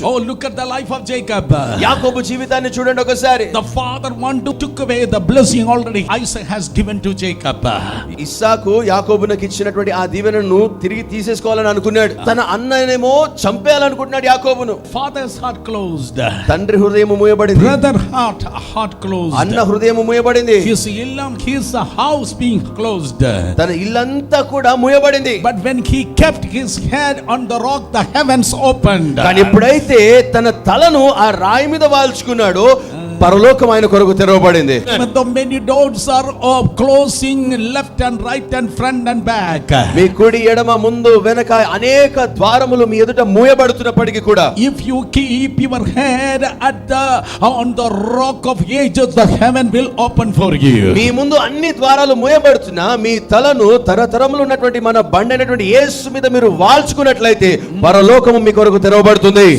Oh, look at the life of Jacob. యాకోబు జీవితాన్ని చూడండి ఒకసారి. The father took away the blessing already Isaac has given to Jacob. ఇస్సాకు యాకోబునకు ఇచ్చినటువంటి ఆ దీవెనను తిరిగి తీసేసుకోవాలని అనుకున్నాడు. తన అన్ననేమో చంపేయాలనుకుంటున్నాడు యాకోబును. Father's heart closed. తండ్రి హృదయం మూయబడింది. Brother heart closed. అన్న హృదయం మూయబడింది. His house being closed. తన ఇల్లంతా కూడా మూయబడింది. But when he kept his head on the rock, the heavens opened. కానీ ఎప్పుడైతే తన తలను ఆ రాయి మీద వాల్చుకున్నాడు, పరలోకం ఆయన కొరకు తెరవబడింది. The many doors are closing left and right and front and back. మీ కుడి ఎడమ ముందు వెనక అనేక ద్వారములు మీ ఎదుట మూయబడుతున్నప్పటికీ కూడా, if you keep your head on the rock of ages, the heaven will open for you. మీ ముందు అన్ని ద్వారాలు మూయబడుతున్నా మీ తలను తరతరములు ఉన్నటువంటి మన బండి అయినటువంటి యేసు మీద మీరు వాల్చుకున్నట్లయితే పరలోకము మీ కొరకు తెరవబడుతుంది.